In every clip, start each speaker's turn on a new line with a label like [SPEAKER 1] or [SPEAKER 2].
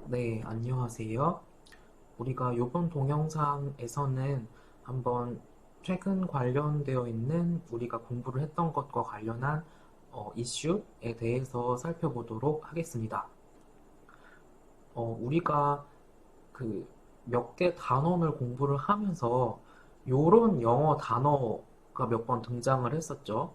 [SPEAKER 1] 네, 안녕하세요. 우리가 이번 동영상에서는 한번 최근 관련되어 있는 우리가 공부를 했던 것과 관련한 이슈에 대해서 살펴보도록 하겠습니다. 우리가 그 몇 개 단원을 공부를 하면서 요런 영어 단어가 몇 번 등장을 했었죠.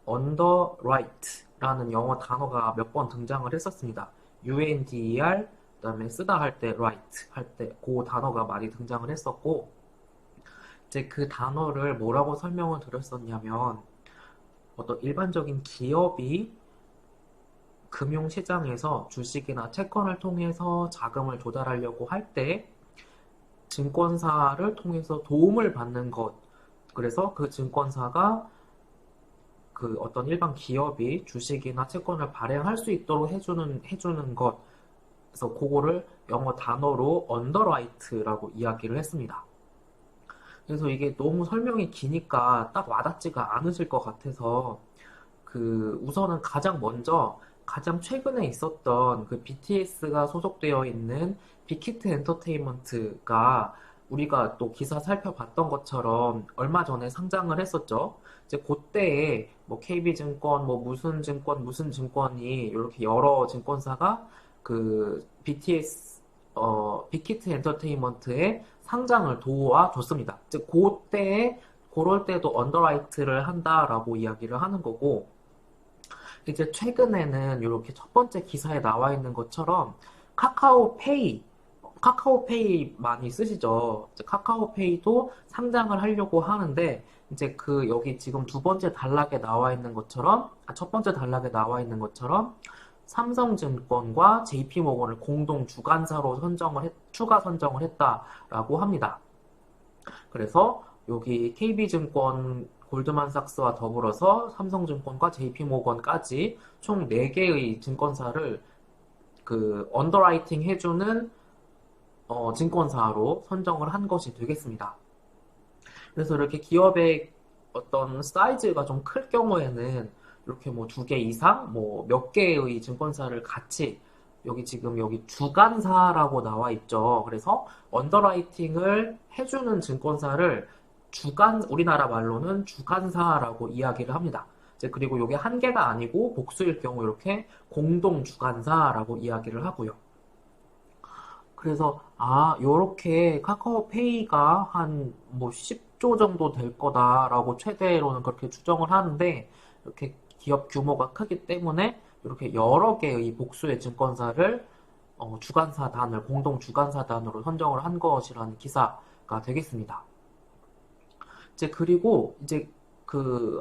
[SPEAKER 1] underwrite라는 영어 단어가 몇 번 등장을 했었습니다. under, 그다음에 쓰다 할 때 write 할 때 그 단어가 많이 등장을 했었고, 이제 그 단어를 뭐라고 설명을 드렸었냐면, 어떤 일반적인 기업이 금융시장에서 주식이나 채권을 통해서 자금을 조달하려고 할 때 증권사를 통해서 도움을 받는 것. 그래서 그 증권사가 그 어떤 일반 기업이 주식이나 채권을 발행할 수 있도록 해주는 것. 그래서 그거를 영어 단어로 underwrite라고 이야기를 했습니다. 그래서 이게 너무 설명이 기니까 딱 와닿지가 않으실 것 같아서 우선은 가장 먼저 가장 최근에 있었던 그 BTS가 소속되어 있는 빅히트 엔터테인먼트가 우리가 또 기사 살펴봤던 것처럼 얼마 전에 상장을 했었죠. 이제 그때에 뭐 KB증권, 뭐 무슨 증권, 무슨 증권이 이렇게 여러 증권사가 그 BTS 빅히트 엔터테인먼트의 상장을 도와줬습니다. 즉 그때에 그럴 때도 언더라이트를 한다라고 이야기를 하는 거고, 이제 최근에는 이렇게 첫 번째 기사에 나와 있는 것처럼 카카오페이, 카카오페이 많이 쓰시죠? 이제 카카오페이도 상장을 하려고 하는데, 이제 여기 지금 두 번째 단락에 나와 있는 것처럼, 첫 번째 단락에 나와 있는 것처럼, 삼성증권과 JP모건을 공동 주관사로 추가 선정을 했다라고 합니다. 그래서 여기 KB증권, 골드만삭스와 더불어서 삼성증권과 JP모건까지 총 4개의 증권사를 언더라이팅 해주는 증권사로 선정을 한 것이 되겠습니다. 그래서 이렇게 기업의 어떤 사이즈가 좀 클 경우에는 이렇게 뭐 2개 이상, 뭐 몇 개의 증권사를 같이 여기 주관사라고 나와 있죠. 그래서 언더라이팅을 해주는 증권사를 우리나라 말로는 주관사라고 이야기를 합니다. 이제 그리고 이게 한 개가 아니고 복수일 경우 이렇게 공동 주관사라고 이야기를 하고요. 그래서 요렇게 카카오페이가 한 뭐 10조 정도 될 거다라고 최대로는 그렇게 추정을 하는데, 이렇게 기업 규모가 크기 때문에 이렇게 여러 개의 복수의 증권사를 주관사단을 공동 주관사단으로 선정을 한 것이라는 기사가 되겠습니다. 이제 그리고 이제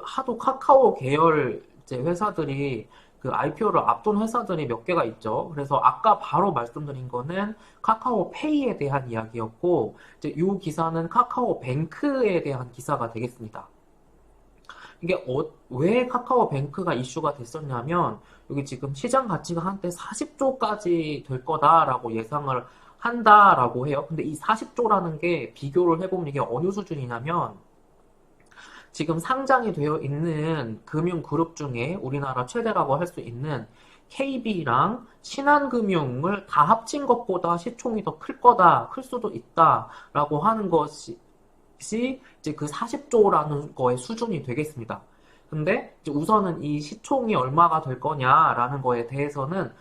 [SPEAKER 1] 하도 카카오 계열 이제 회사들이 IPO를 앞둔 회사들이 몇 개가 있죠. 그래서 아까 바로 말씀드린 거는 카카오페이에 대한 이야기였고, 이제 이 기사는 카카오뱅크에 대한 기사가 되겠습니다. 이게 왜 카카오뱅크가 이슈가 됐었냐면, 여기 지금 시장 가치가 한때 40조까지 될 거다라고 예상을 한다라고 해요. 근데 이 40조라는 게 비교를 해보면 이게 어느 수준이냐면, 지금 상장이 되어 있는 금융그룹 중에 우리나라 최대라고 할 수 있는 KB랑 신한금융을 다 합친 것보다 시총이 더 클 수도 있다라고 하는 것이 이제 그 40조라는 거의 수준이 되겠습니다. 근데 이제 우선은 이 시총이 얼마가 될 거냐라는 거에 대해서는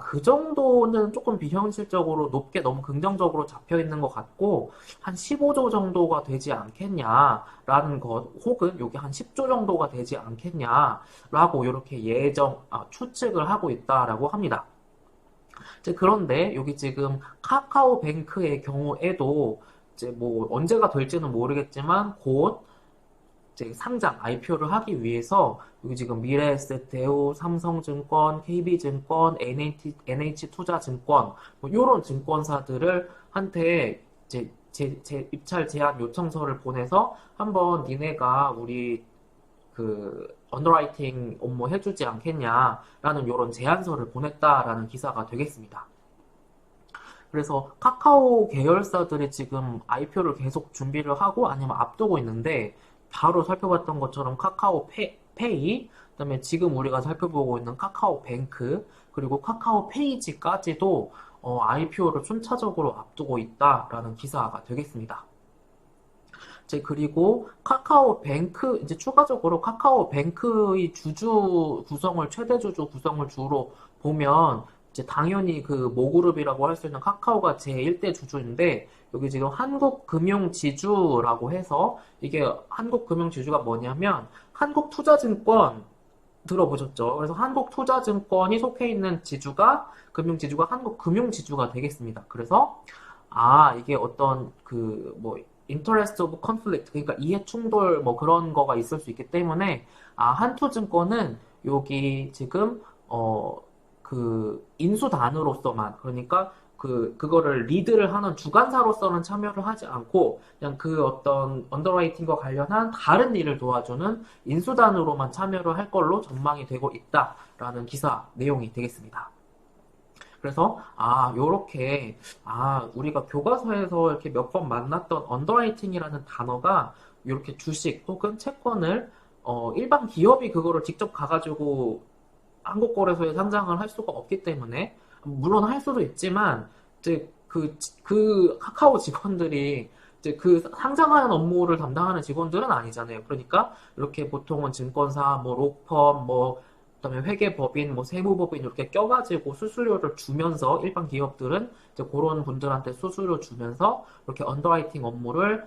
[SPEAKER 1] 그 정도는 조금 비현실적으로 높게 너무 긍정적으로 잡혀 있는 것 같고, 한 15조 정도가 되지 않겠냐라는 것, 혹은 여기 한 10조 정도가 되지 않겠냐라고 이렇게 추측을 하고 있다라고 합니다. 이제 그런데 여기 지금 카카오뱅크의 경우에도 이제 뭐 언제가 될지는 모르겠지만 곧 이제 상장 IPO를 하기 위해서 여기 지금 미래에셋, 대우, 삼성증권, KB증권, NH투자증권 뭐 이런 증권사들을 한테 이제 입찰 제안 요청서를 보내서 한번 니네가 우리 언더라이팅 업무 해주지 않겠냐라는 이런 제안서를 보냈다라는 기사가 되겠습니다. 그래서 카카오 계열사들이 지금 IPO를 계속 준비를 하고 아니면 앞두고 있는데, 바로 살펴봤던 것처럼 카카오페이, 그다음에 지금 우리가 살펴보고 있는 카카오뱅크, 그리고 카카오페이지까지도 IPO를 순차적으로 앞두고 있다라는 기사가 되겠습니다. 이제 그리고 카카오뱅크, 이제 추가적으로 카카오뱅크의 주주 구성을, 최대 주주 구성을 주로 보면, 이제 당연히 그 모그룹이라고 할 수 있는 카카오가 제1대 주주인데, 여기 지금 한국금융지주라고 해서, 이게 한국금융지주가 뭐냐면, 한국투자증권 들어보셨죠? 그래서 한국투자증권이 속해 있는 지주가, 금융지주가 한국금융지주가 되겠습니다. 그래서 이게 어떤 interest of conflict, 그러니까 이해 충돌 뭐 그런 거가 있을 수 있기 때문에, 한투증권은 여기 지금, 인수단으로서만, 그러니까 그거를 리드를 하는 주관사로서는 참여를 하지 않고, 그냥 그 어떤 언더라이팅과 관련한 다른 일을 도와주는 인수단으로만 참여를 할 걸로 전망이 되고 있다라는 기사 내용이 되겠습니다. 그래서 요렇게 우리가 교과서에서 이렇게 몇 번 만났던 언더라이팅이라는 단어가 이렇게 주식 혹은 채권을 일반 기업이 그거를 직접 가가지고 한국거래소에 상장을 할 수가 없기 때문에, 물론 할 수도 있지만 이제 그 카카오 직원들이 이제 그 상장하는 업무를 담당하는 직원들은 아니잖아요. 그러니까 이렇게 보통은 증권사, 뭐 로펌, 뭐 그다음에 회계법인, 뭐 세무법인 이렇게 껴가지고 수수료를 주면서, 일반 기업들은 이제 그런 분들한테 수수료 주면서 이렇게 언더라이팅 업무를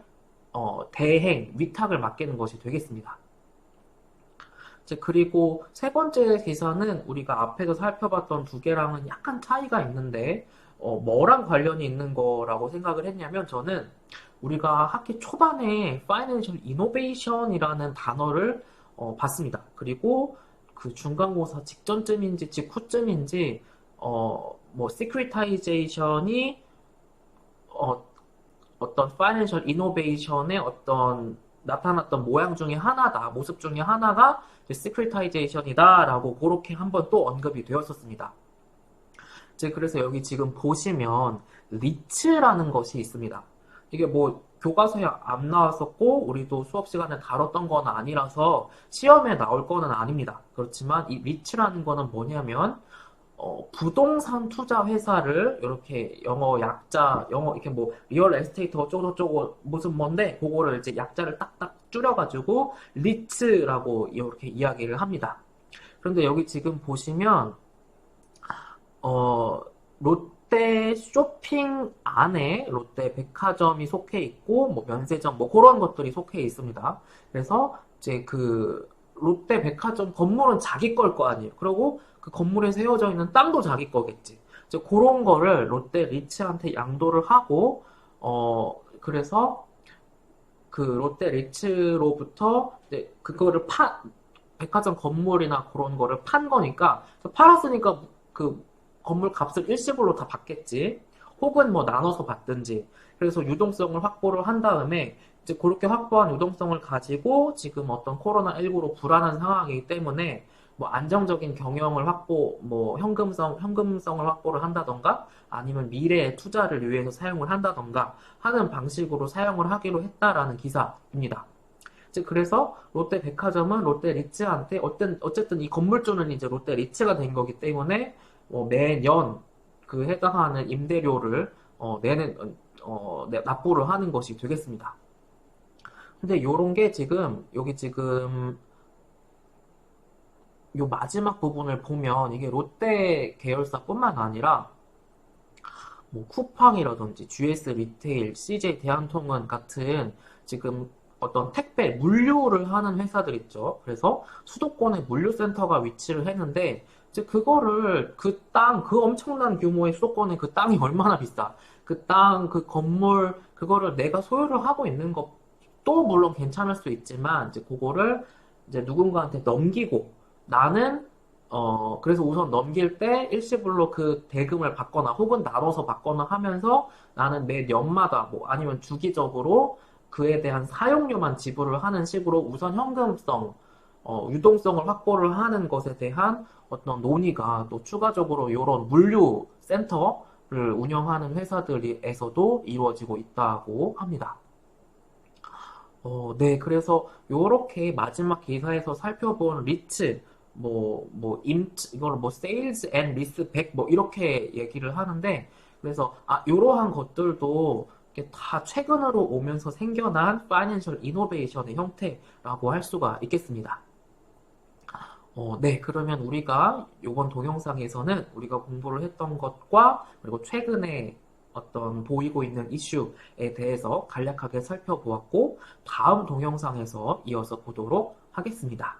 [SPEAKER 1] 대행, 위탁을 맡기는 것이 되겠습니다. 이제 그리고 세 번째 기사는 우리가 앞에서 살펴봤던 두 개랑은 약간 차이가 있는데, 뭐랑 관련이 있는 거라고 생각을 했냐면, 저는 우리가 학기 초반에 Financial Innovation이라는 단어를 봤습니다. 그리고 그 중간고사 직전쯤인지 직후쯤인지 Securitization이 어, 어떤 Financial Innovation의 어떤 나타났던 모양 중에 하나다, 모습 중에 하나가 Securitization이다라고 그렇게 한번 또 언급이 되었었습니다. 그래서 여기 지금 보시면 리츠라는 것이 있습니다. 이게 뭐 교과서에 안 나왔었고 우리도 수업 시간에 다뤘던 건 아니라서 시험에 나올 거는 아닙니다. 그렇지만 이 리츠라는 거는 뭐냐면 부동산 투자 회사를 이렇게 영어 약자, 영어 이렇게 뭐 리얼 에스테이트 어쩌고저쩌고 무슨 뭔데 그거를 이제 약자를 딱딱 줄여가지고 리츠라고 이렇게 이야기를 합니다. 그런데 여기 지금 보시면 롯데 쇼핑 안에 롯데 백화점이 속해 있고, 뭐 면세점, 뭐 그런 것들이 속해 있습니다. 그래서 이제 그 롯데 백화점 건물은 자기 걸 거 아니에요. 그리고 그 건물에 세워져 있는 땅도 자기 거겠지. 이제 그런 거를 롯데 리츠한테 양도를 하고, 그래서 그 롯데 리츠로부터 이제 그거를 백화점 건물이나 그런 거를 판 거니까, 팔았으니까 그 건물 값을 일시불로 다 받겠지. 혹은 뭐 나눠서 받든지. 그래서 유동성을 확보를 한 다음에 이제 그렇게 확보한 유동성을 가지고 지금 어떤 코로나19로 불안한 상황이기 때문에 뭐 안정적인 경영을 뭐 현금성을 확보를 한다던가 아니면 미래의 투자를 위해서 사용을 한다던가 하는 방식으로 사용을 하기로 했다라는 기사입니다. 그래서 롯데 백화점은 롯데 리츠한테 어쨌든 이 건물주는 이제 롯데 리츠가 된 거기 때문에 매년 그 해당하는 임대료를 납부를 하는 것이 되겠습니다. 근데 요런 게 여기 지금 요 마지막 부분을 보면 이게 롯데 계열사뿐만 아니라 뭐 쿠팡이라든지 GS 리테일, CJ 대한통운 같은 지금 어떤 택배, 물류를 하는 회사들 있죠. 그래서 수도권에 물류센터가 위치를 했는데 이제 그거를 그 엄청난 규모의 수도권에 그 땅이 얼마나 비싸. 그 땅, 그 건물, 그거를 내가 소유를 하고 있는 것도 물론 괜찮을 수 있지만 이제 그거를 이제 누군가한테 넘기고 나는 그래서 우선 넘길 때 일시불로 그 대금을 받거나 혹은 나눠서 받거나 하면서 나는 매 년마다 뭐 아니면 주기적으로 그에 대한 사용료만 지불을 하는 식으로 우선 현금성, 유동성을 확보를 하는 것에 대한 어떤 논의가 또 추가적으로 이런 물류 센터를 운영하는 회사들에서도 이루어지고 있다고 합니다. 네, 그래서 이렇게 마지막 기사에서 살펴본 리츠, 이걸 sales and risk 뭐, 이렇게 얘기를 하는데, 그래서, 이러한 것들도 이게 다 최근으로 오면서 생겨난 파이낸셜 이노베이션의 형태라고 할 수가 있겠습니다. 네, 그러면 우리가 이번 동영상에서는 우리가 공부를 했던 것과 그리고 최근에 어떤 보이고 있는 이슈에 대해서 간략하게 살펴보았고, 다음 동영상에서 이어서 보도록 하겠습니다.